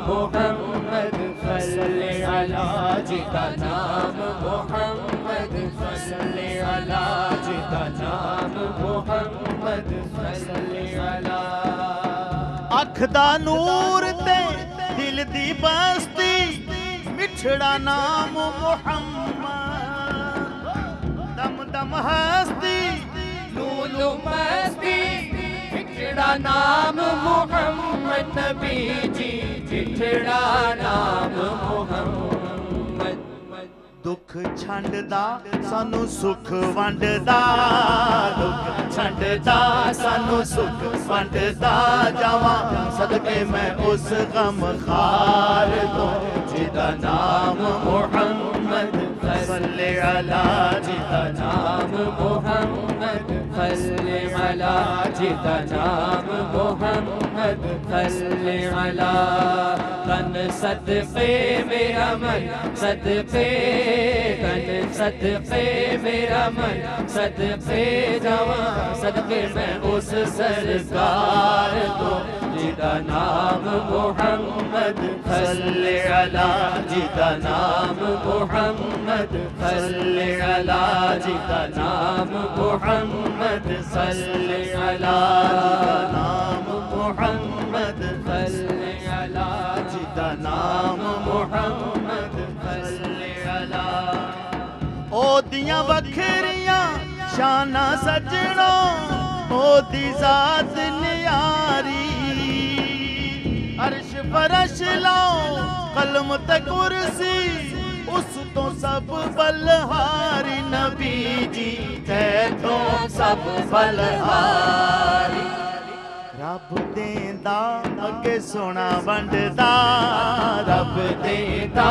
मोहम्मद सल्ले अला जिदा नाम मोहम्मद सल्ले अला जिदा नाम मोहम्मद सल्ले अला। अख दा नूर ते दिल दी बस्ती मिठड़ा नाम मोहम्मद दम दम हस्ती लूलू मस्ती चिठड़ा नाम मोहम्मद नबी जी चिठड़ा नाम मोहम्मद। दुख छंडदा सानू सुख वंडदा दुख छंडदा सानू सुख वंडदा जावां सदके मैं उस गम खार तो जिदा नाम मोहम्मद सल्ले अला जिदा नाम मोहम्मद सल्ले अला जिदा नाम मोहम्मद सल्ले अला। तन सदके मेरा मन सदके तन सदके मेरा मन सदके जावा सदके मैं उस सरकार तो जिदा नाम मोहम्मद सल्ले अला जिदा नाम मोहम्मद सल्ले अला जिदा नाम मोहम्मद सल्ले अला नाम मोहम्मद सल्ले अला जिदा नाम मोहम्मद सल्ले अला। ओदियां बखरियां शाना सजणो ओदी जात न्यारी अर्श फरश लाओ कलम ते कुर्सी उस तो सब बलहारी नबी जी तैथों सब बलहारी। रब देंदा अगे सोना वंडदा रब देंदा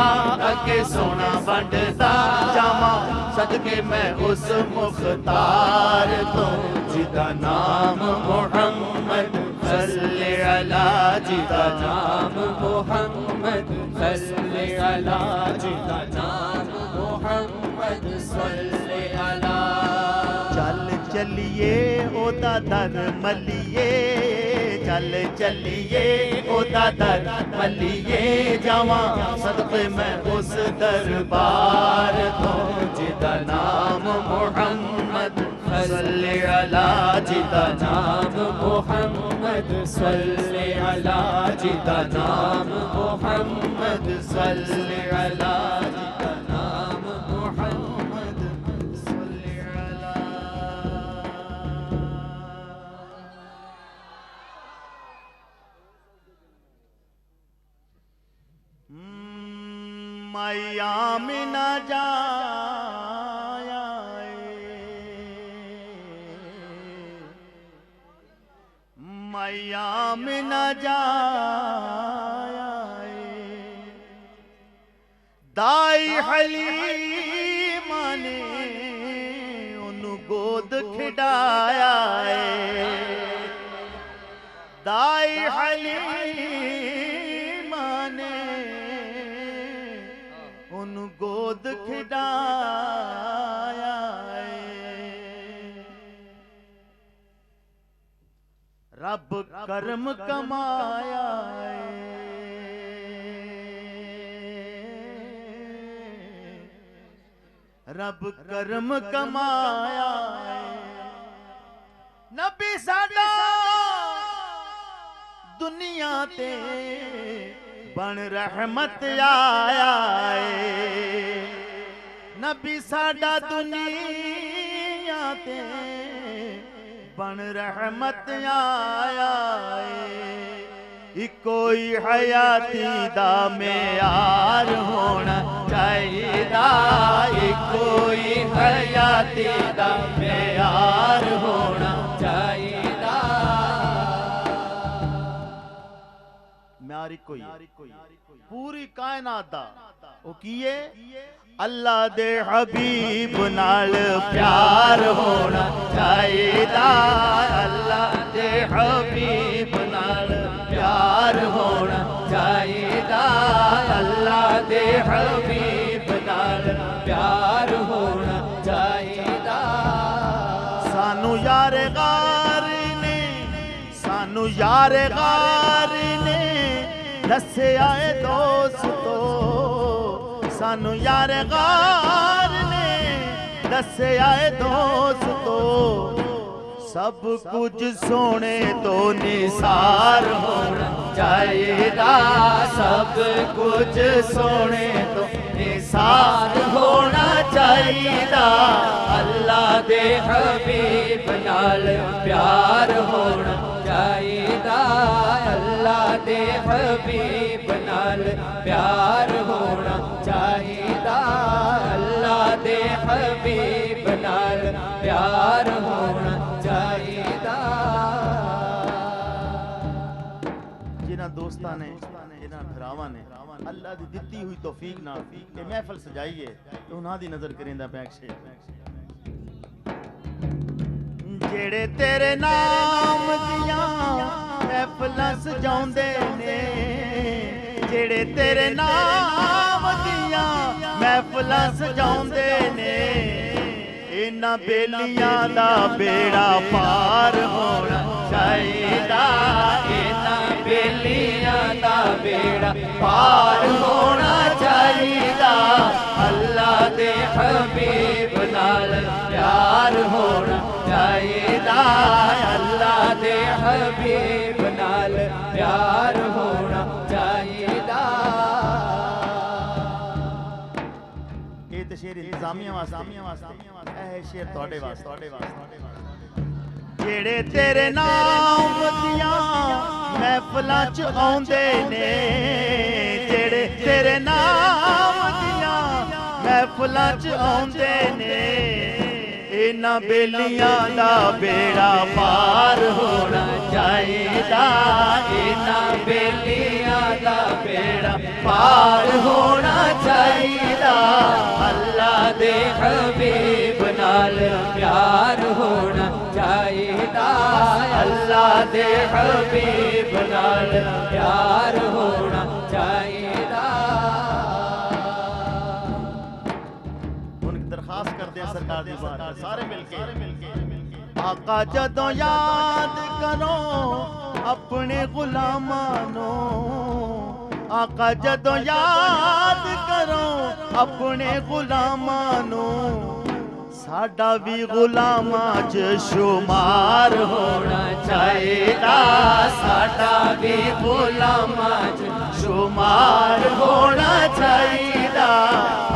अगे सोना वंडदा जावां सदके मैं उस मुख्तार तो जिदा नाम मोहम्मद सल्ले अला जिदा नाम मोहम्मद सल्ले अला जिदा नाम मोहम्मद सल्ले अला। चल चलिए ओदा दर मलिए चल चलिए ओदा दर मलिए जावां सदके मैं उस दरबार तो जिदा नाम मोहम्मद सल्ले अला जिदा नाम मोहम्मद सल्ले अला जिदा नाम मोहम्मद सल्ले अला जिदा नाम मोहम्मद सल्ले अला। मैया मिना जाया मैया मिना जाया दाई हलीमा ने उन्हें गोद खिडाया दाई हलीमा ने उन्हें गोद खिडाया रब कर्म कमाया रब कर्म कमाया नबी साडा दुनिया ते बन रहमत आया नबी साडा दुनिया ते बन रहमत आया कोई हयाती दा मेयार होना चाहिए कोई हयाती दा मेयार होना चाहिए म्यार कोई पूरी कायनात दा ओ कीए अल्लाह दे हबीब नाल प्यार होना चाहिए अल्लाह दे हबीब नाल प्यार होना चाहिए अल्लाह दे हबीब नाल प्यार होना चाहिए सानू यार गार ने सानू यार गार ने दसे आए दोस्तो सानू यार गार ने दसे आए दोस्तो सब कुछ सोने तो निसार होना चाहिए सब कुछ सोने तो निसार होना चाहिए अल्लाह दे हबीब नाल प्यार होना चाहिए अल्लाह दे हबीब नाल प्यार होना चाहिए अल्लाह दे हबीब नाल प्यार होना चाहिए जिन्हां दोस्तां ने जिन्हां भरावां ने अल्लाह दी दित्ती हुई तौफीक नाल ये महफिल सजाइए ते उन्हां दी नजर करेंदा पैक शेर जेड़े तेरे नाम दियां महफिलां सजाउंदे ने जेड़े तेरे नाम दियां महफिलां सजाउंदे ने इन्हां बेलियां दा बेड़ा पार होना चाहिए इन्हां बेलियां दा बेड़ा पार होना चाहिए अल्लाह दे हबीब नाल प्यार होना चाहिए अल्लाह दे हबीब नाल प्यार होना चाहिए ये तो शेर इंतजामिया वास्ते है शेर ਤੁਹਾਡੇ वास्ते जेड़े तेरे नाम दियां महफिलां च आउंदे ने जेड़े तेरे नाम दियां महफिलां च आउंदे ने इन्हां बेलियां दा बेड़ा पार होना चाहिए इन्हां बेलियां दा बेड़ा पार होना चाहिए अल्लाह दे हबीब नाल प्यार होना चाहिए अल्लाह दे हबीब नाल प्यार होना चाहिए दरखास्त करते हैं सरकार दी बात सारे मिलके आका जदों याद करो अपने गुलामां नो आका जदों याद करो अपने गुलामां नो साडा भी गुलामां च शुमार होना चाहिए साडा भी गुलामां च शुमार होना चाहिए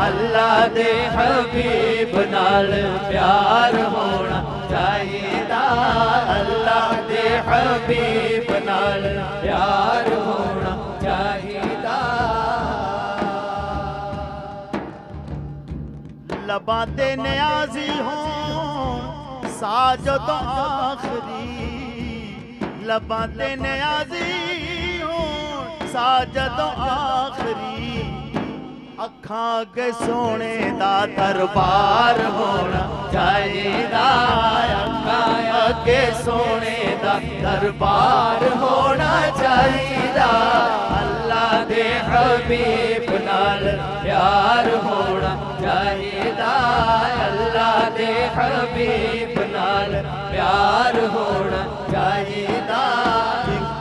अल्लाह दे हबीब नाल प्यार होना चाहिए अल्लाह दे हबीब नाल प्यार होना चाहिए लबां ते नियाज़ी हों साजद आखरी लबां ते नियाज़ी हों साजद आखरी अखां के सोने दा दरबार होना चाहिए अखां के सोने दा दरबार होना चाहिए अल्लाह दे हबीब नाल प्यार होना चाहिए अल्लाह दे हबीब नाल प्यार होना चाहिए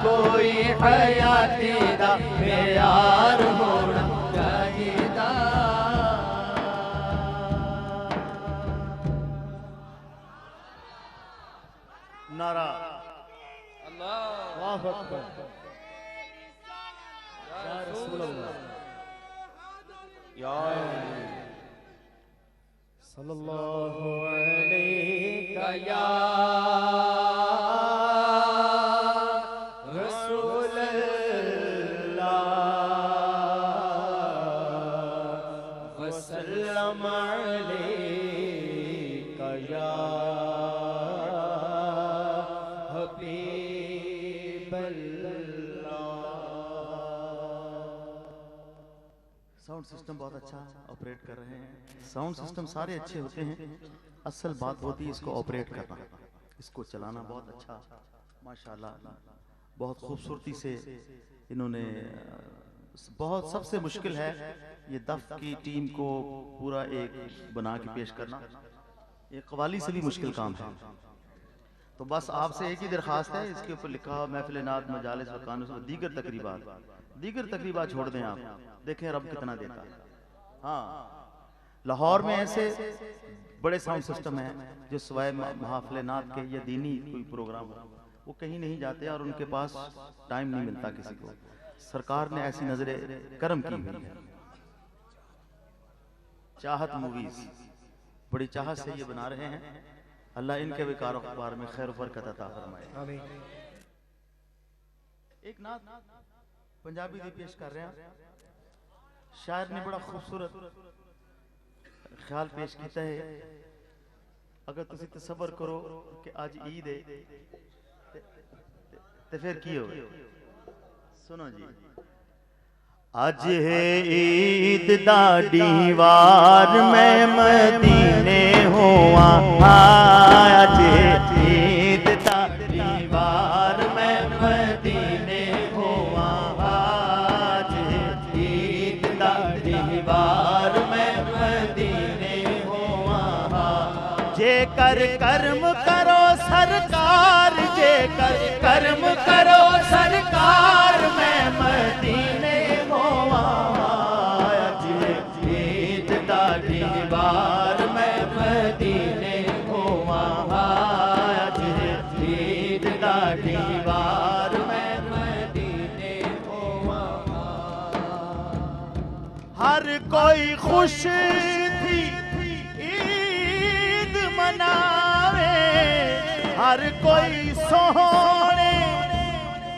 कोई हयाती दा प्यार होना चाहिए नारा अल्लाह अकबर या रसूल अल्लाह या सल्लल्लाहु अलैहि या रसूल अल्लाह वसल्लम अलैका या साउंड सिस्टम बहुत अच्छा ऑपरेट कर रहे हैं साउंड सिस्टम सारे अच्छे होते हैं असल बात होती है इसको ऑपरेट करना इसको चलाना बहुत अच्छा माशाल्लाह बहुत खूबसूरती से इन्होंने बहुत सबसे मुश्किल है ये दफ की टीम को पूरा एक बना के पेश करना एक कवाली से भी मुश्किल काम है तो बस आपसे एक ही दरखास्त है इसके ऊपर लिखा महफिल नात मजालिस व कानूस व दीगर तकरीबात दीगर तकरीबा छोड़ दें आप, देखें रब कितना देता है। हाँ, लाहौर में ऐसे बड़े साउंड सिस्टम हैं जो सवाए महफिल नात के या दीनी कोई प्रोग्राम हो, वो कहीं नहीं जाते और उनके पास टाइम नहीं मिलता किसी को। सरकार ने ऐसी नजरे करम की हुई है। चाहत मूवीज बड़ी चाहत से ये बना रहे हैं। अल्लाह इनके भी कारोबार में खैर बरकत अता फरमाए। एक नात पंजाबी दी पेश कर रहे हैं। शायर ने बड़ा खूबसूरत ख्याल पेश किया है। अगर तुसी तसव्वुर करो कि आज ईद है तो फिर की हो। सुनो जी। आज है ईद दा दीवार मैं मदीने होआ। आज है ईद दा दीवार मैं मदीने होआ। आज है ईद दा दीवार मैं मदीने होआ। जे कर कर्म करो सरकार, जे कर कर्म करो सरकार मैं मदीने होआ। आज ईद दा दीवार मैं मदीने होआ। आज ईद दा दीवार मैं मदीने होआ। हर कोई खुश थी ईद मनावे, हर कोई सोहने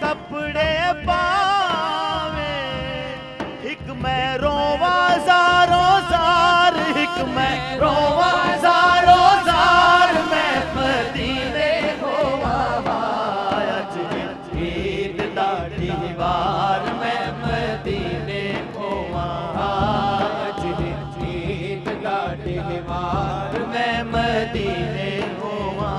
कपड़े पावे। हिक मैं रोवा ज़ारो ज़ार, हिक मैं रोवा ज़ारो ज़ार मैं मदीने होआ। आज ईद दा दीवार मैं मदीने होआ। आज ईद दा दीवार मैं मदीने होआ।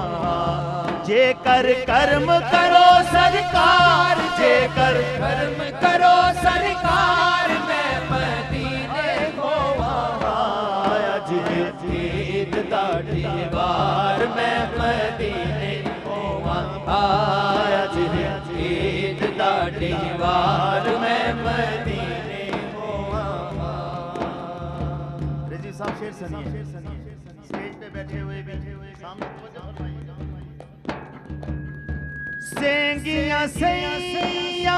जे कर कर्म करो सरकार, जे कर कर्म करो सरकार मैं मदीने होआ। आज ईद दा दीवार मैं मदीने होआ। आज ईद दा दीवार मैं मदीने होआ। रजी साहब शेर सुनिए। स्टेज पे बैठे हुए भी सामने सेंगियां सैया,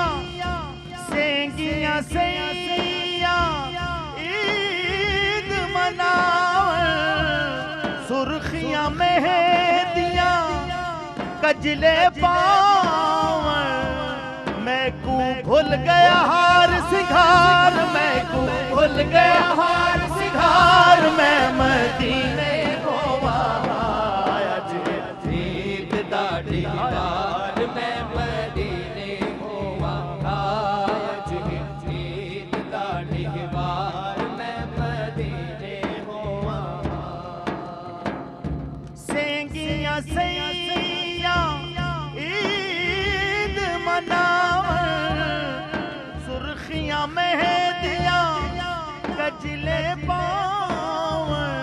सेंगियां सैया ईद मनावन। सुर्खियां मेहंदियां कजले पावन। मैं को भूल गया हार सिंगार, मैं को भूल गया हार सिंगार मैं मदीने होआ। आज ईद दा दीवार मैं मदीने होआ। आज ईद दा दीवार मैं मदीने होआ। सेंगियां सैया ईद मनावन। सुर्खियां मेहंदियां कजले पावन।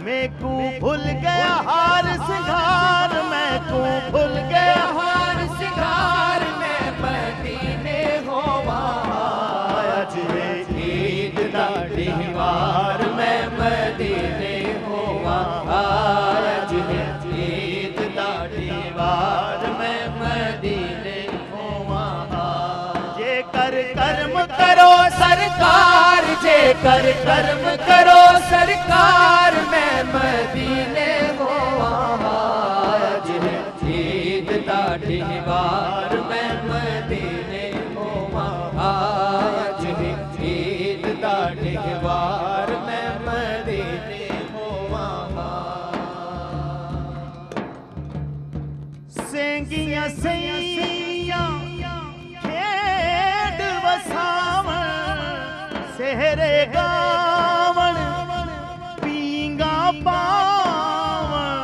मैं को भूल गया हार सिंगार, मैं को भूल गया हार सिंगार मैं मदीने होआ। आज ईद दा दीवार मैं मदीने होआ। आज ईद दा दीवार मैं मदीने होआ। जे कर कर्म करो सरकार, जे कर कर्म करो सरकार मैं मदीने होआ। आज ईद दा दीवार मैं मदीने होआ। आज ईद दा दीवार मैं मदीने होआ। सेंगियां सैया खेड वसावन। सेहरे गावन पींगा पावन।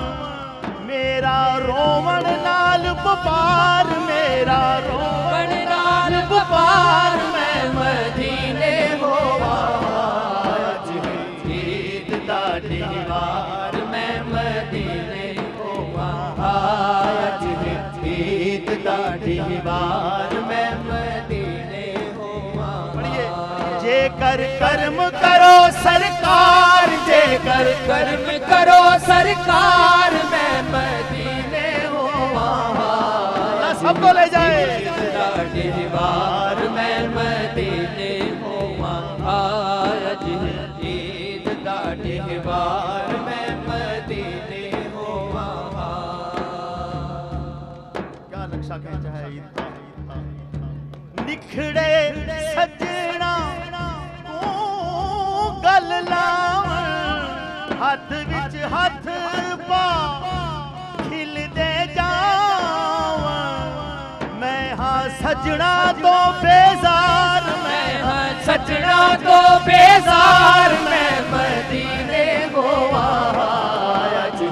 मेरा रोवन नाल बपार, मेरा रोवन नाल बपार मैं मदीने होआ। आज ईद दा दीवार मैं मदीने होआ। आज ईद दा दीवार मैं मदीने होआ। जेकर कर्म करो सरकार, जेकर कर्म करो सरकार, मैं मदीने हो आया। सबको ले जाए। दाढ़ी वार मैं मदीने हो आया जी, ईद दाढ़ी वार मैं मदीने हो आया। क्या नक्शा खींचा है ईद का। निखड़े सजना तू गल लावण, हथ विच हथ पा खिल दे जावण। मैं हाँ सजना तो बेजार, मैं हाँ सजना तो बेजार, मैं मदीने हो आया जी,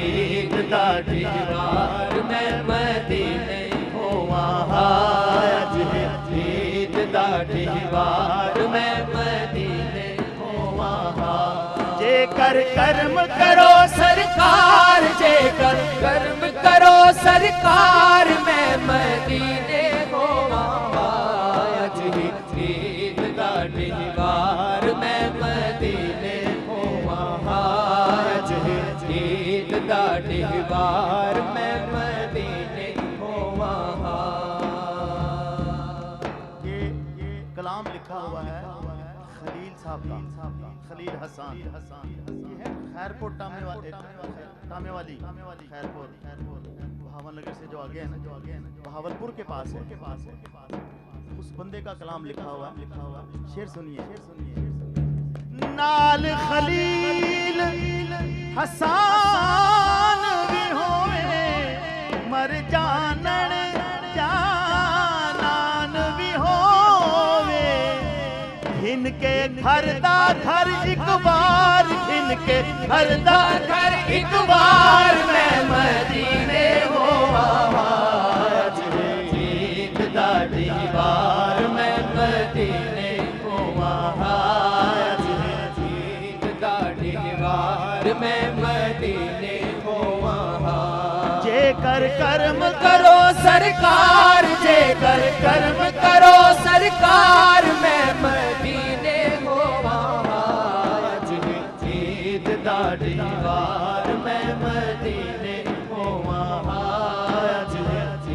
ईद दाढ़ी वार मैं मदीने हो आया जी, ईद दाढ़ी वार मैं मदीने हो आया। जेकर कर्म करो सरकार, जेकर कर्म करो सरकार, मैं मदीने हो आया जी, ईद दाढ़ी वार मैं मदीने हो आया जी, ईद दाढ़ी वार मैं मदीने हो आया। ये कलाम लिखा हुआ है खलील साहब का, खलील हसन। ये है खैरपुर टामे वाली खैरपुर, बहावलनगर से जो आगे है ना, बहावलपुर के पास है। उस बंदे का कलाम लिखा हुआ। शेर सुनिए। नाल खलील हसन भी होवे, मर जानन जानान भी होवे। इनके घर दा घर एक बार, इनके घर दा घर एक बार, मैं मदीने हो आया जी, ईद दाढ़ी वार मैं मदीने हो आया जी, ईद दाढ़ी वार मैं मदीने हो आया। जेकर कर्म करो सरकार, जेकर कर्म करो सरकार, मैं मदीने हो आया जी, ईद दाढ़ी वार मैं मदीने हो आया जी,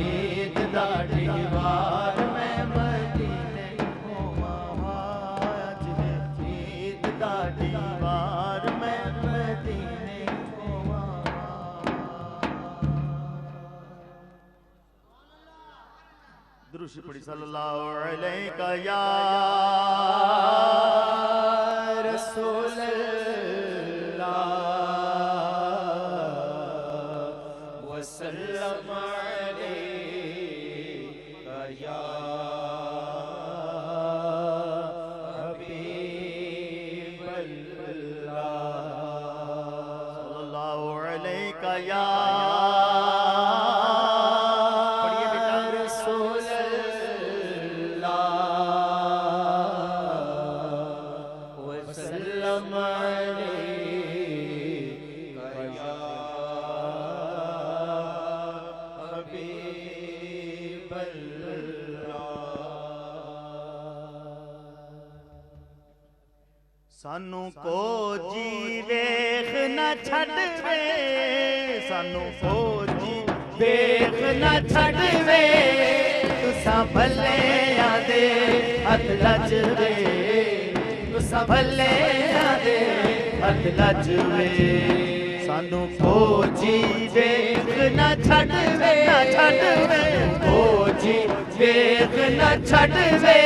ईद दाढ़ी वार मैं मदीने हो आया जी, ईद दाढ़ी वार मैं मदीने हो आया। दुरूद पढ़ी सल्लल्लाहु अलैहि या रसूल अल्लाह वसल्लम अलैका या हबीब अल्लाह। सल्लल्लाहु अलैहि या सानू को जी वेख न छड़वे, सानू को जी वेख न छड़वे। तुसा भले आदे हथ लजवे, तुसा भले आदे हथ लजवे। सानू को जी वेख न छड़वे, को जी वेख न छड़वे।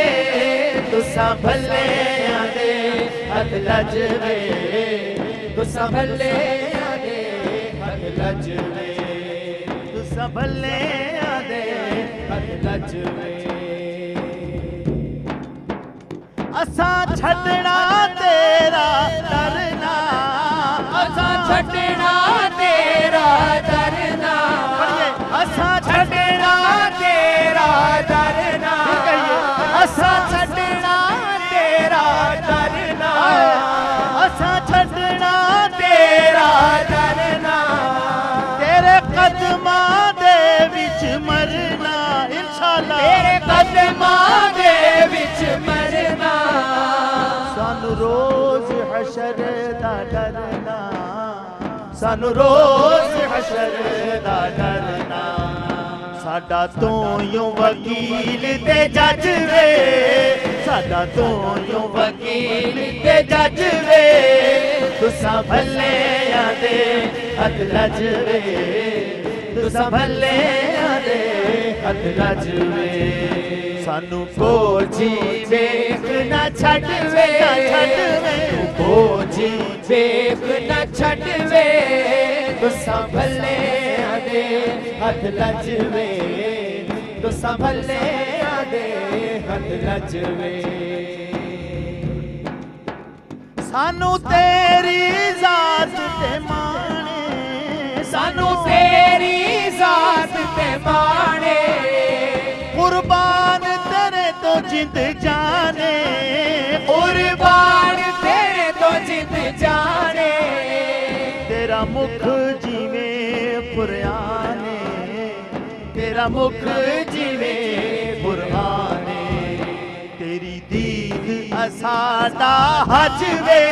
तुसा भले आदे हथ लजवे, तुसा भले आदे हथ लजवे, तुसा भले आदे हथ लजवे। असा छड़ना तेरा डरना, असा छड़ना तेरा डरना, असा छड़ना तेरा डरना, असा छड़ना तेरा डरना, असा छड़ना तेरा डरना। तेरे कदमां दे विच मरना इंशाअल्लाह, तेरे कदमां दे विच मरना। हशर दा डरना, सानू रोज हशर दा डरना। साडा तो यूं वकील ते जज वे, साडा तो यूं वकील ते जज वे, तुसां भले आदे हथ लज वे, तुसां भले आदे हथ लज वे। सानू कोजी वेख ना छड़ वे, कोजी वेख ना छड़ वे, तुसां भले आदे हथ लज वे, तुसां भले आदे हथ लज वे। सानू तेरी जात ते माने, सानू तेरी जात ते माने, कुर्बान तेरे तो जिंद जाने, कुर्बान तेरे तो जिंद जाने। तेरा मुख जीवे पुराने, तेरा मुख जीवे पुराने। तेरी दीद असादा हज वे,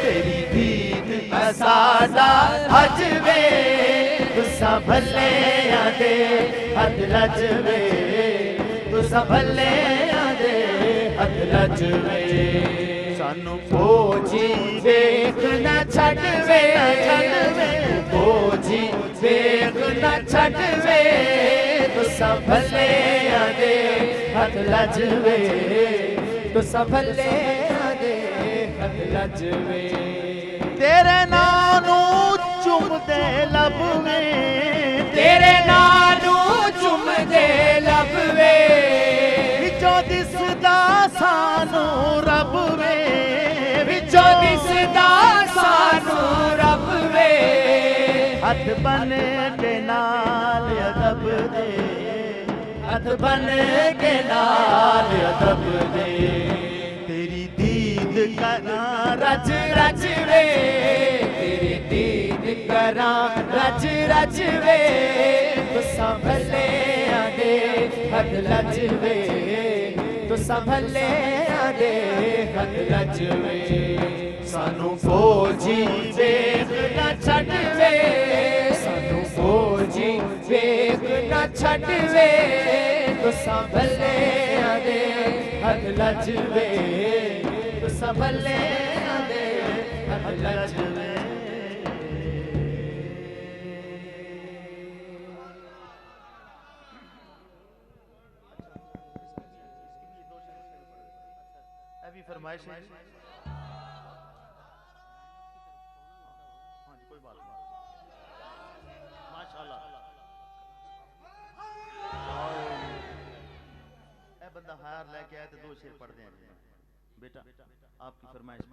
तेरी दीद असादा हज वे, तुसां भले आदे हथ लज वे, तुसां भले आदे हथ लज वे। सानू कोजी वेख ना छड़ वे, कोजी वेख ना छड़ वे, तुसां भले आदे हथ लज वे, तुसां भले आदे हथ लज वे। तेरे नानू चुमदे लब वे, तेरे नानू चुमदे लब वे, विचों दिसदा सानू रब वे, विचों दिसदा सानू रब वे। हथ बन के नाल अदब दे, हथ बन के नाल अदब दे। तेरी दीद करा रज रज वे, तेरी दीद करा रज रज वे, तुसां भले आदे हथ लज वे, तुसां भले आदे हथ लज वे। सानू कोजी वेख ना छड़ वे, सानू कोजी वेख ना छड़ वे, तुसां भले आदे हथ लज वे, तुसां भले आदे हथ लज वे। अभी फरमाइश है, हाँ जी कोई बात नहीं, माशाल्लाह। ए बंदा हार लेके आया तो दो शेर पढ़ दें बेटा, आपकी फरमाइश।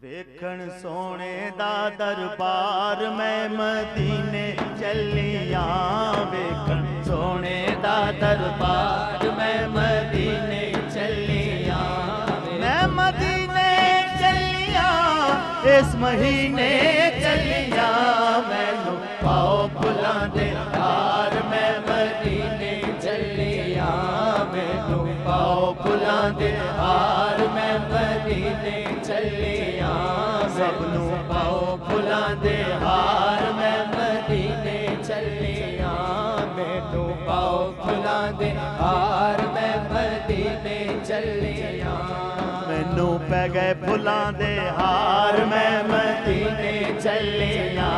वेखण सोने दा दरबार मैं मदीने चलिया, वेखण सोने दा दरबार मैं मदीने चलिया, मैं मदीने चलिया, इस महीने चलिया, मैनू पाओ फुलां दे हार मैं मदीने चलिया, मैनू पाओ फुलां दे हार मैं मदीने चलिया, सबनू पाओ फुलां दे हार मैं मदीने चलिया, मैनू पाओ फुलां दे हार मैं मदीने चलिया। मैनू पै गए फुलां दे हार मैं मदीने चलिया,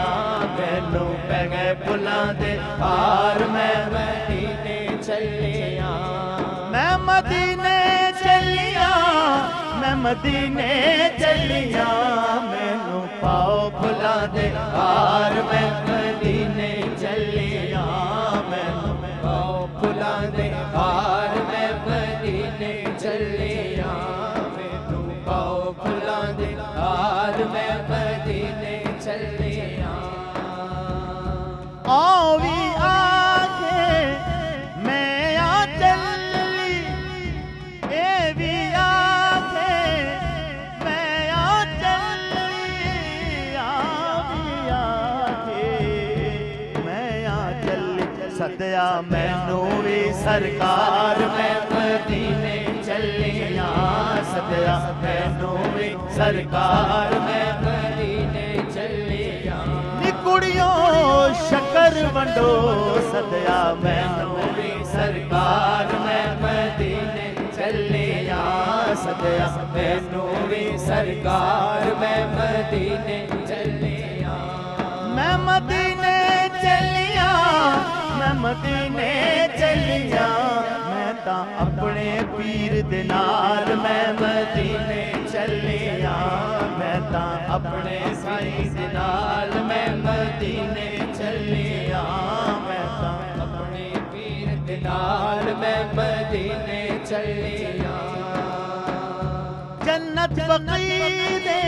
मैनू पै गए फुलां दे हार मैं मदीने चलिया, मैं मदीने चलिया, मैं मदीने चलिया, मैनू पाओ फुलां दे हार मैं मदीने चलिया, मैनू पाओ फुलां दे हार मैं मदीने चलिया, मैनू पाओ फुलां दे हार मैं मदीने चलिया। आओ भी आके मैं आ चली, ए भी आके मैं आ चली, आ भी आके मैं आ चली, सदया मैनू भी सरकार मैं मदीने चलिया, सदया सदया मैनू भी सरकार मैं मदीने चलिया नी कुड़ियों शकर वंडो सदया मैनू भी सरकार मैं मदीने चलिया सदया मैनू भी सरकार मैं मदीने चलिया मैं मदीने चलिया मैं मदीने चलिया मैं ता अपने पीर दे नाल मैं मदीने चलिया मैं ता अपने साईं दे नाल मैं मदीने चलिया मैं ता अपने पीर दे नाल मैं मदीने चलिया जन्नत बकी दे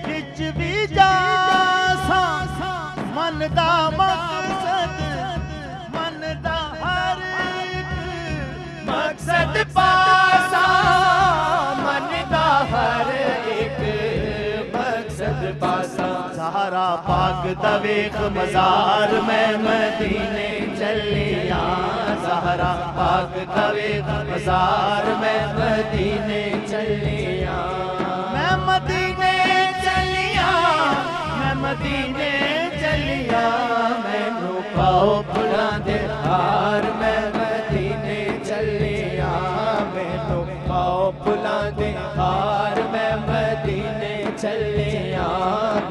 विच भी जासा मन दा मकसद मन दा हर एक मकसद पासा मन दा हर एक मकसद पासा सहारा पाक दा वेख मजार मैं मदीने चलिया सहारा पाक दा वेख मजार मैं मदीने चलिया मैं मदीने चलिया मैं मदीने चलिया मैनू पाओ फुला दे हार मैं मदीने चलिया मैनू पाओ फुला दे हार मैं मदीने चलिया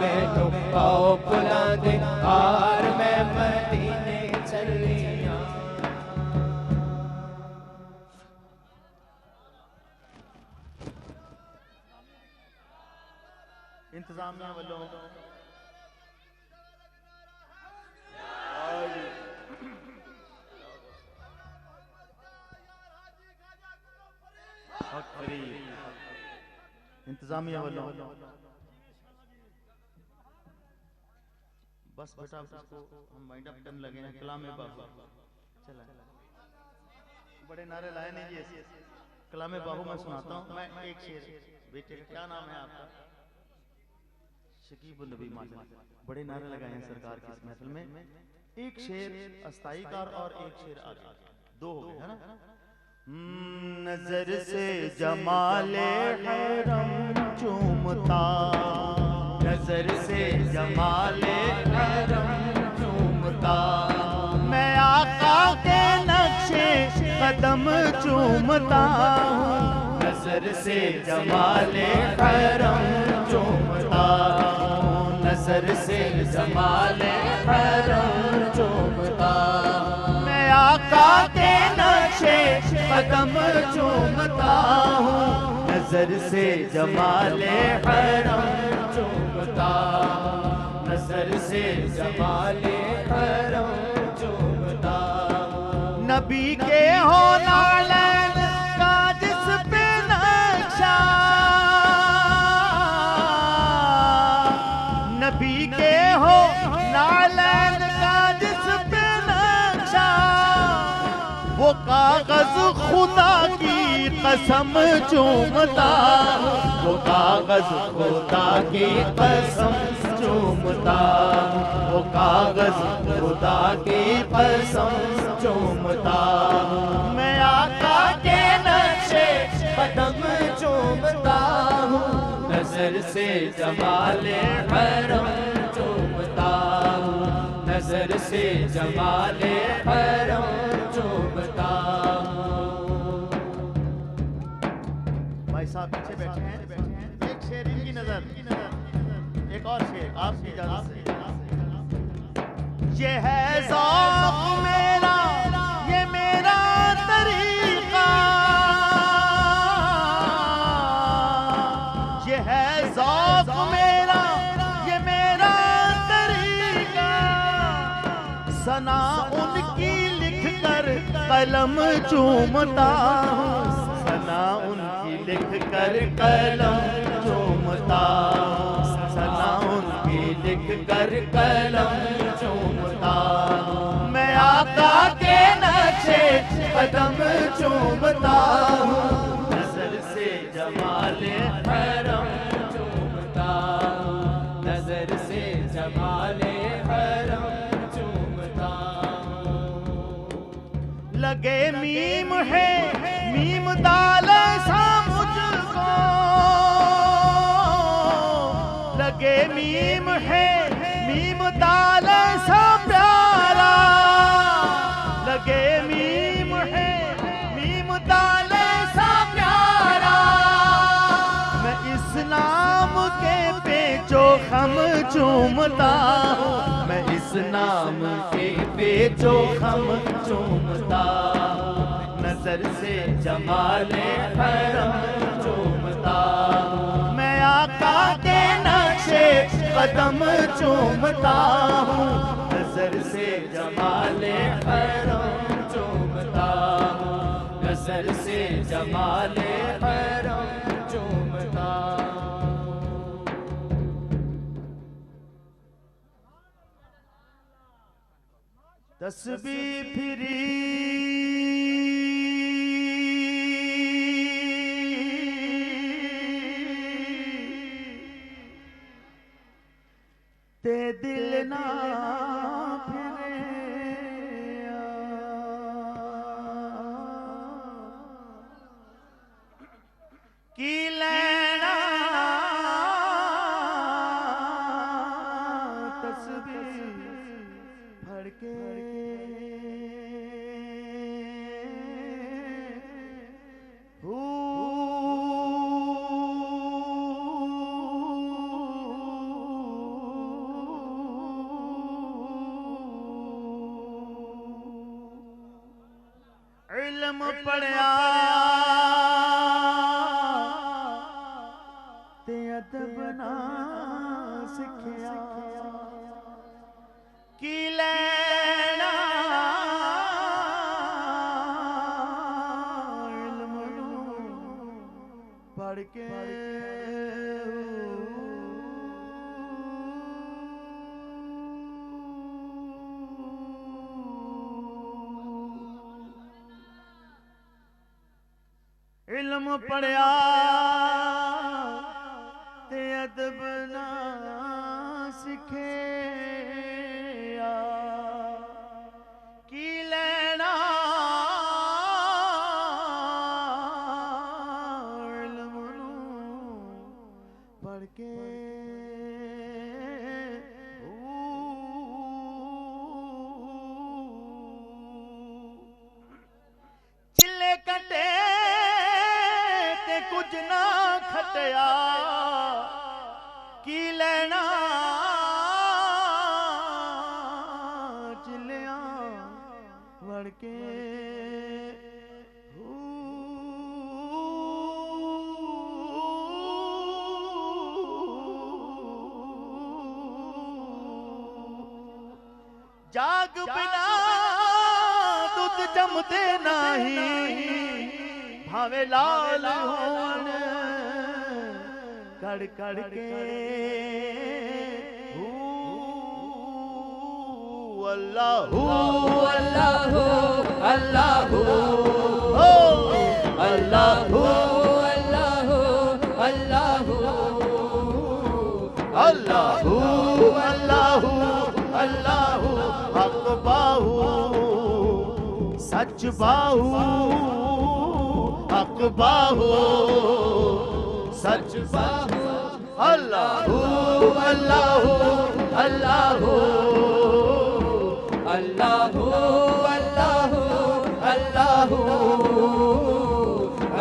मैनू पाओ फुला दे हार मैं मदीने चलिया इंतजामिया वालों इंतजामिया वालों बस बेटा इसको हम वाइंड अप करने लगे हैं कलाम बाहू चला बड़े नारे लाए नहीं जी कलाम बाहू मैं सुनाता हूँ मैं एक शेर बेटे क्या नाम है आपका शकीब नबी माशा बड़े नारे लगाए हैं सरकार की इस महफिल में एक शेर अस्थाई कार और एक शेर आगे दो हो गए है ना नजर से जमाले हरम चूमता नजर से जमाले हरम चूमता मैं आका के नक्शे कदम चूमता हूँ नजर से जमाले हरम चूमता हूँ नजर से जमाले हरम चूमता मैं आका के नक्शे कदम चूमता हूँ नजर से जमाले हरम चूमता नजर से जमाले हरम चूमता नबी के हो नालन का जिस पे नक्शा नबी के हो नालन का जिस पे नक्शा वो कागज खुदा की कसम चूमता वो कागज खुदा की कसम चूमता वो कागज खुदा की कसम चूमता मैं आका के नक्शे कदम चूमता हूँ नजर से जमाले हरम चूमता हूँ नजर से जमाले हरम चूमता भाई साहब पीछे बैठे हैं एक शेर इनकी नजर एक और शेर आपकी इजाजत से ये है ज़ौक़ मेरा ये मेरा तरीका ये है ज़ौक़ मेरा ये मेरा तरीका सना उनकी लिख कर कलम चूमता हूँ सना उनकी लिख कर कलम चूमता हूँ सना उनकी लिख कर कलम चूमता हूँ मैं आका के नक्शे कदम चूमता हूँ नजर से जमाले हरम चूमता हूँ नजर से जमाले हरम चूमता हूँ लगे मीम है मीम दाल सा मुझको मीम है मीम ताल सा प्यारा, लगे मीम है मीम ताल सा प्यारा। मैं इस नाम के पेचो खम चूमता हूँ, मैं इस नाम के पेचो खम चूमता हूँ, नजर से जमाले हरम चूमता हूँ। मैं आका के नक्शे कदम चूमता हूँ, नजर से जमाले हरम चूमता हूँ, नजर से जमाले हरम चूमता हूँ। तस्बीह फिरी ते दिल ना फिरे की लेना तस्बीह फड़ के इल्म पढ़या ते अदब ना सिखया की लेना इल्म नूं पढ़ के इल्म पढ़या ते अदब ना सिखे की लेना इल्म नूं पढ़ के चिल्ले कटे ते कुछ ना खटिया की लेना चिल्लिया वड़ के जाग बिना दूध जमते नहीं, भावे लाल होन कड़ कड़ के अल्लाह अल्लाह अल्लाह अल्लाह अल्लाह अल्लाह अल्लाह अल्लाह हक बाहू सच बाहू हक बाहू सच बाहू अल्लाह अल्लाह अल्लाह अल्लाह अल्लाह अल्लाह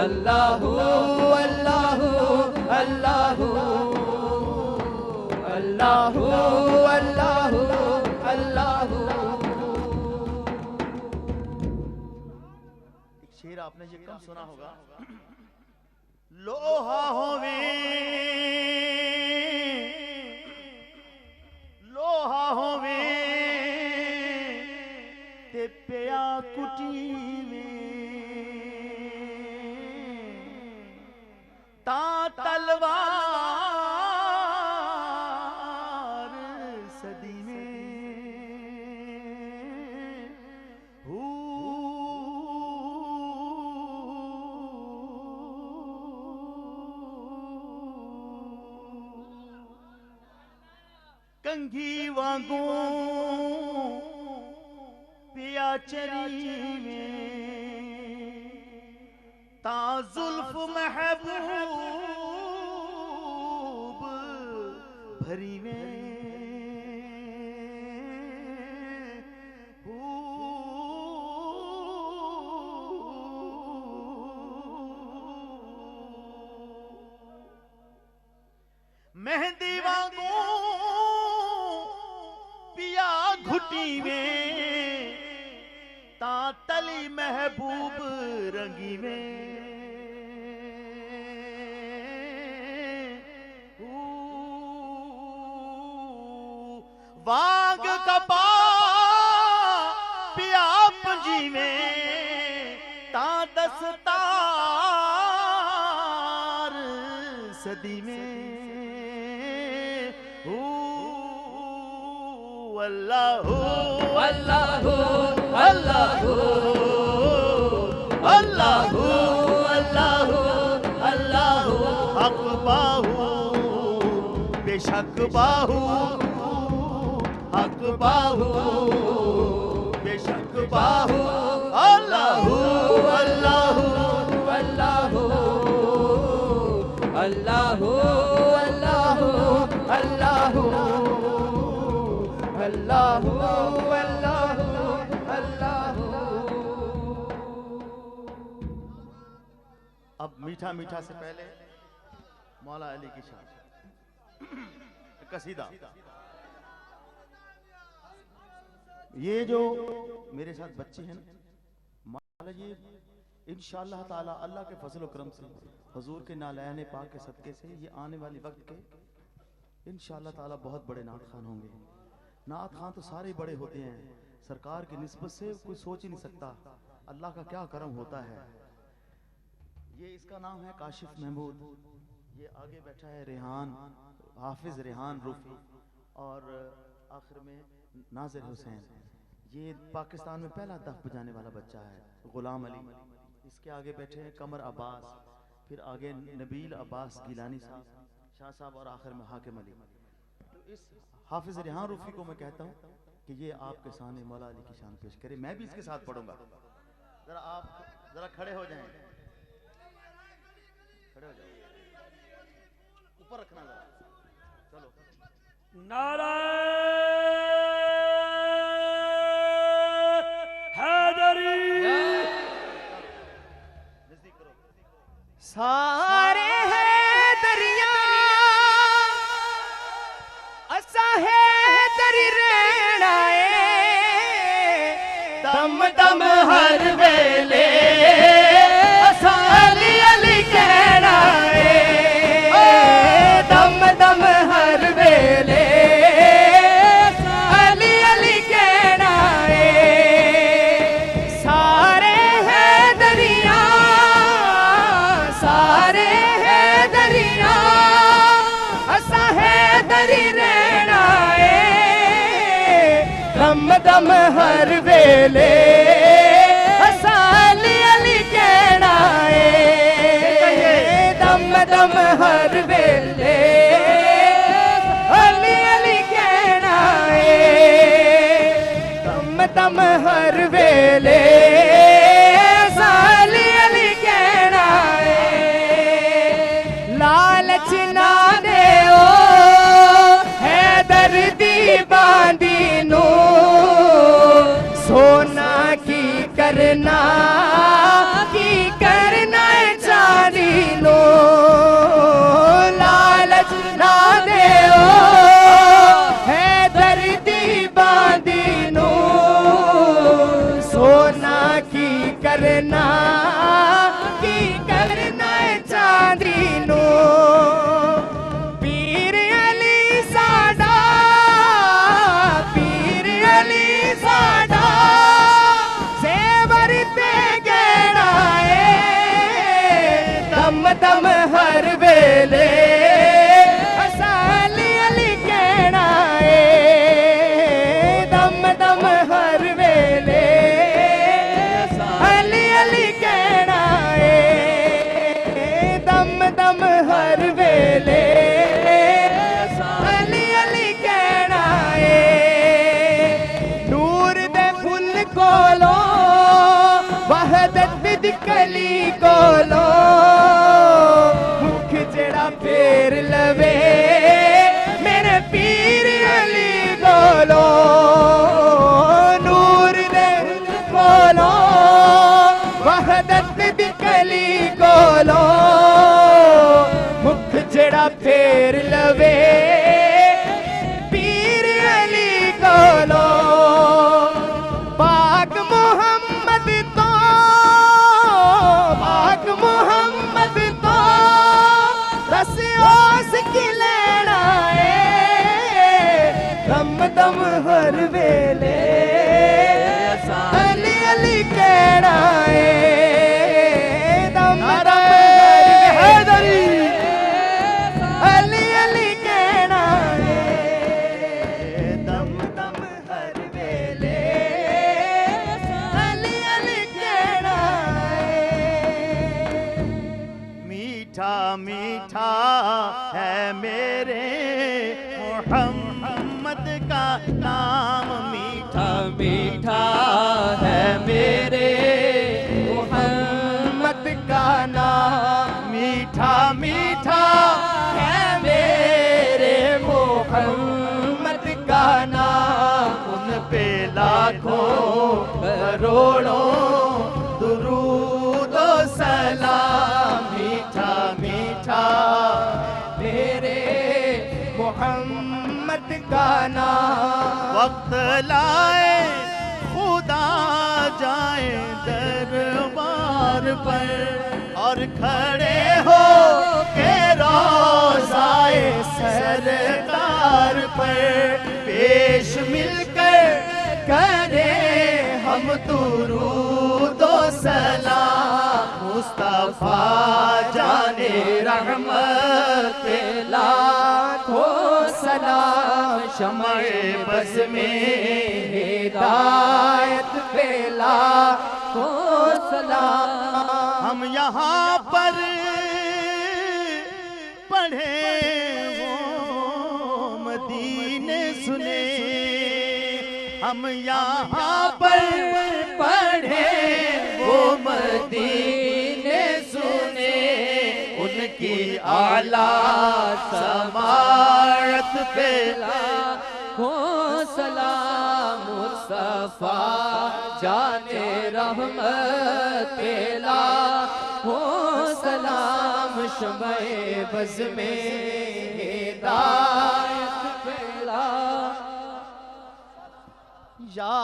अल्लाह अल्लाह अल्लाह अल्लाह अल्लाह अल्लाह। एक शेर आपने ये कम सुना होगा, लोहा होवे लोहा होवे ते पिया कुटी में ता तलवार सदी में कंघी वांगू पिया चरी में ता जुल्फ महबूब भरी में मेहंदी वांगू पिया घुटी में ता तली महबूब रंगी में वांग कपा पिया पंजी में ता दस्तार सदी में अल्लाहू अल्लाहू अल्लाहू अल्लाहू अल्लाहू अल्लाहू हक बाहू बेशक बाहू हक बाहू बेशक बाहू अल्लाहू अल्लाहू अल्लाहू अल्लाहू अल्लाहू अल्लाहू अल्लाहू अल्लाहू अल्लाहू। अब मीठा मीठा से पहले मौला अली की शान कसीदा। ये जो मेरे साथ बच्चे हैं मौला, ये इंशाअल्लाह ताला अल्लाह के फजल करम से हुजूर के नालैन पाक के सदके से ये आने वाली वक्त के इंशाअल्लाह ताला बहुत बड़े नात खान होंगे। नात खान तो सारे बड़े होते हैं, सरकार की निस्बत से कोई सोच ही नहीं सकता अल्लाह का क्या करम होता है। ये इसका नाम है काशिफ महमूद, ये आगे बैठा है रेहान, हाफिज रेहान रूफी, और आखिर में नाजिर हुसैन। ये पाकिस्तान में पहला दफ बजाने वाला बच्चा है गुलाम अली। इसके आगे बैठे हैं कमर अब्बास, फिर आगे नबील अब्बास गिलानी साहब, शाह साहब, और आखिर में हाकिम अली। तो इस हाफिज रेहान रूफी को मैं कहता हूँ कि ये आपके सामने मौला अली की शान पेश करे। मैं भी इसके साथ पढ़ूंगा, जरा आप जरा खड़े हो जाएं, खड़े हो जाओ, ऊपर रखना जरा, चलो। नारा हैदरी नजदीक करो। सारे है दरिया असा है दरी रहना दम दम हर वेले असा अली अली कहना दम दम हर वेले अली अली कहना सारे है दरिया सारे है दरिया असा है दरी रहना दम दम हर वेले असा अली अली कहना दम दम हर वेले अली अली कहना दम दम हर वेले असा अली अली कहना लालच ना देओ है दर्दी बांदी नो सोना की करना चांदी नो लालच ना देओ है दर्दी बांदी नो सोना की करना चांदी नो पीर अली साडा सेवर ते गहना दम दम हर वेले असा अली अली कहना दम दम हर वेले अली अली कहना दम दम हर वेले अली अली कहना नूर दे फुल कोलो वहदत बिद कली कोलो मुख जड़ा फेर लवे मेरे जा फेर लवे पीर अली कोलो पाक मोहम्मद तो पाक मोहम्मद तो रस ओस की लेना दम दम हर वेले अली अली कहना दम दम हैदरी अली अली कहना दम दम हर वेले अली अली कहना मीठा मीठा है मेरे मोहम्मद का नाम, मीठा मीठा है मेरे मोहम्मद का नाम मीठा मीठा है मेरे मोहम्मद का नाम उन पे लाखों करोड़ों दुरूद ओ सलाम, मीठा मीठा मेरे मोहम्मद का नाम वक्त लाए खुदा जाए दरबार पर और खड़े हो के रोज़ाए सरकार पर पेश मिलकर करें हम दुरूद ओ सलाम, मुस्तफा जाने रहमत लाखों सलाम शमए बज़ में हिदायत पे लाखों सलाम हम यहाँ पर पढ़े वो मदीने सुने, हम यहाँ पर पढ़े वो मदीने सुने उनकी आला समारत पे लाखों सलाम मुस्तफा जाने रहमत पे लाखों सलाम शमए बज़ में हिदायत पे या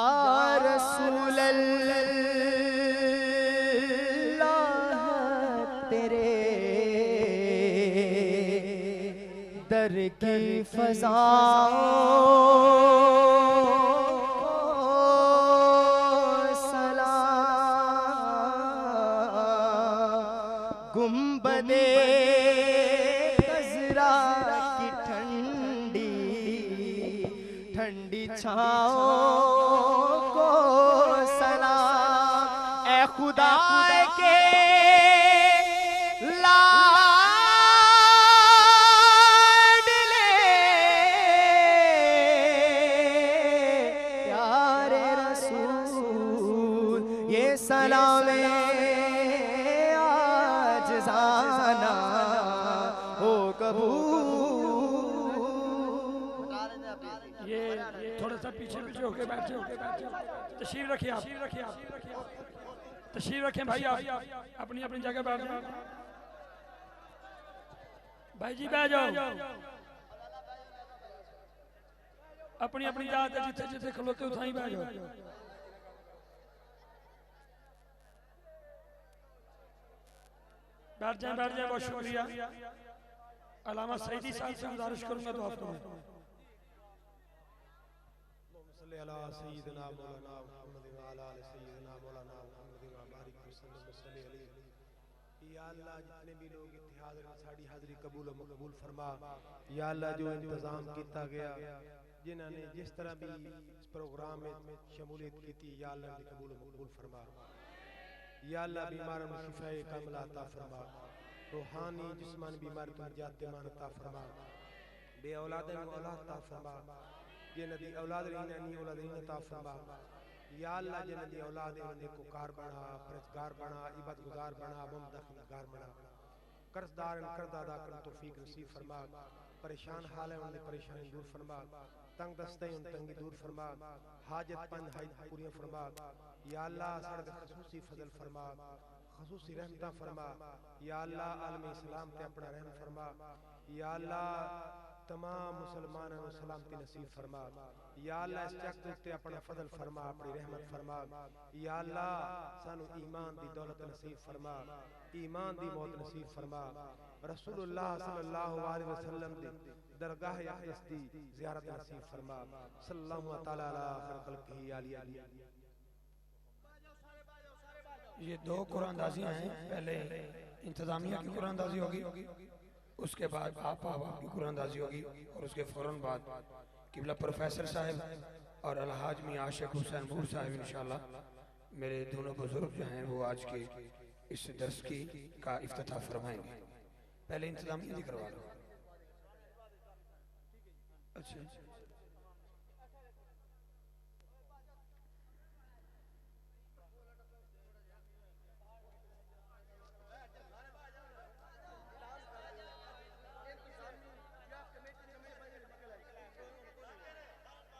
रसूल अल्लाह तेरे दर की फ़ज़ाओं सलाम गुंबदे ख़ज़रा की ठंडी ठंडी छाओं को सलाम ए खुदा के लाडले प्यारे रसूल ये सलाम आज जाना हो कबूल ये थोड़ा सा पीछे पीछे होके बैठे तशरीफ रखिए आप तशरीफ रखें भाई आप अपनी अपनी जगह बैठ जाओ भाई जी बैठ जाओ अपनी अपनी जात है जिथे जिथे खलोते हो उठाई बैठ जाओ बैठ जाए बहुत शुक्रिया अलामा सईदी साहब से गुजारिश करूंगा तो आपको सय्यदना मौलाना मुहम्मद व अला आलि सय्यदना मौलाना मुहम्मद व बारिक वसल्लम अलैहि। या अल्लाह जितने भी लोग इत्थे हाज़िर हैं साडी हाज़िरी कबूल व मकबूल फरमा। या अल्लाह जो इंतजाम किया गया जिन्होंने जिस तरह भी इस प्रोग्राम में शमूलियत की थी या अल्लाह ने कबूल व मकबूल फरमा। या अल्लाह बीमारों को शिफाए कामिल अता फरमा, रूहानी जिस्मानी बीमारी तुम जाते मान अता फरमा, बे औलाद औलाद अता फरमा, ये नदी औलाद नहीं औलाद अता फरमा। या अल्लाह जे नदी औलाद को कार बना, परहज़गार बना, इबादत गुजार बना, मुमदखगार बना, कर्जदार कर्ज अदा करने तौफीक नसीब फरमा। परेशान हाल है उन्हें परेशानी दूर फरमा, तंग दस्ते उन तंगी दूर फरमा, हाजत पंद हाजत पूरी फरमा। या अल्लाह साढ़े खसूसी फजल फरमा, खसूसी रहमत फरमा। या अल्लाह आलम इस्लाम ते अपना रहम फरमा। या अल्लाह तमाम मुसलमानों को सलामती नसीब फरमा। या अल्लाह इस चक दे उत्ते अपना फजल फरमा, अपनी रहमत फरमा। या अल्लाह सानू ईमान दी दौलत नसीब फरमा, ईमान दी मौत नसीब फरमा। रसूलुल्लाह सल्लल्लाहु अलैहि वसल्लम दी दरगाह अक़दस दी ज़ियारत नसीब फरमा। सल्लल्लाहु तआला अला खैर खल्क़िही आलिया। ये दो कुरानदाजियाँ हैं, पहले इंतजामिया की कुरानदाजी होगी, उसके बाद आप की कुरानदाजी होगी, और उसके फौरन बाद किबला प्रोफेसर साहब और अलहाज मियां आशिक हुसैन मूर साहब इंशाल्लाह मेरे दोनों बुजुर्ग जो हैं वो आज के इस दर्स की का इफ्तिताह फरमाएंगे। पहले इंतजामिया भी करवा लो। अच्छा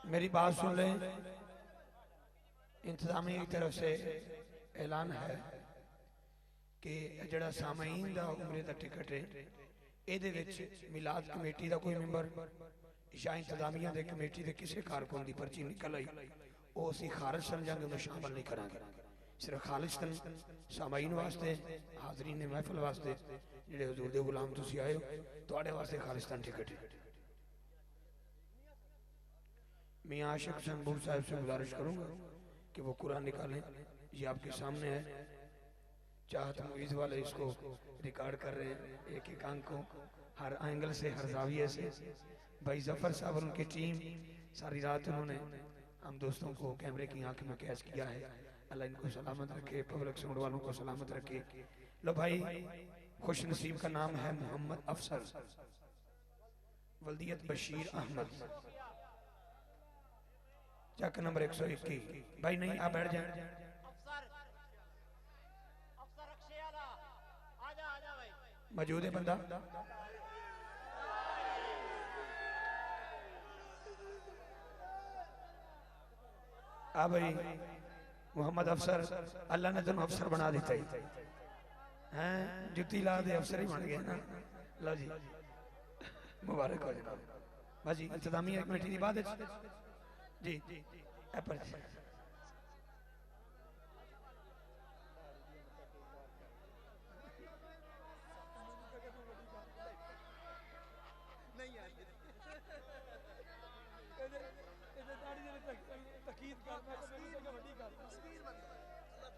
मेरी बात सुन लें, इंतजामिया की तरफ से ऐलान है कि जड़ा सामाईन दा उम्रे दा टिकट है ਇਹਦੇ ਵਿੱਚ मिलाद कमेटी का कोई मैंबर या इंतजामिया दे कमेटी के किसी कारकुन की पर्ची निकल आई वो असी खारिज समझांगे, उन्हें शामिल नहीं करांगे। सिर्फ खालिस्तन सामाईन वास्ते, हाजरीन महफिल वास्ते, जेडे हुजूर दे गुलाम तुसी आए हो, तुहाडे वास्ते खालिस्तान टिकट है। मियां आशिक हुसैन मूर साहब से गुजारिश करूंगा कि वो कुरान निकालें। ये आपके सामने है, चाहत मूवीज वाले इसको रिकॉर्ड कर रहे हैं, एक एक अंक को हर एंगल से, हर जाविये से। भाई जफर साहब और उनकी टीम सारी रात उन्होंने हम दोस्तों को कैमरे की आंख में कैद किया है। अल्लाह इनको सलामत रखे, पब्लिक सुनने वालों को सलामत रखे। लो भाई, खुश नसीब का नाम है मोहम्मद अफसर, वल्दियत बशीर अहमद, चक नंबर 121। भाई नहीं, आप बैठ जाए। मौजूद है बंदा? हाँ भाई, मोहम्मद अफसर, अल्लाह ने तुम अफसर बना देता ही हैं, जुत्ती ला दे अफसर ही बन गए ना। लो जी, मुबारक हो जनाब। भाजी इंतजामिया कमेटी की बात है जी, एपर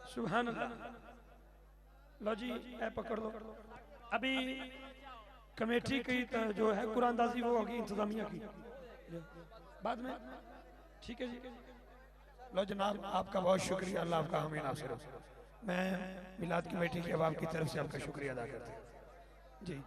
सुभान अल्लाह। लो जी, ऐ पकड़ लो। अभी कमेटी की जो है कुरानदाजी वो होगी इंतजामिया की बाद में, ठीक है जी। लो जनाब, आपका बहुत शुक्रिया, अल्लाह आपका हमें नासिर हो। मैं मिलाद कमेटी के अहबाब की तरफ से आपका शुक्रिया अदा करता हूँ जी।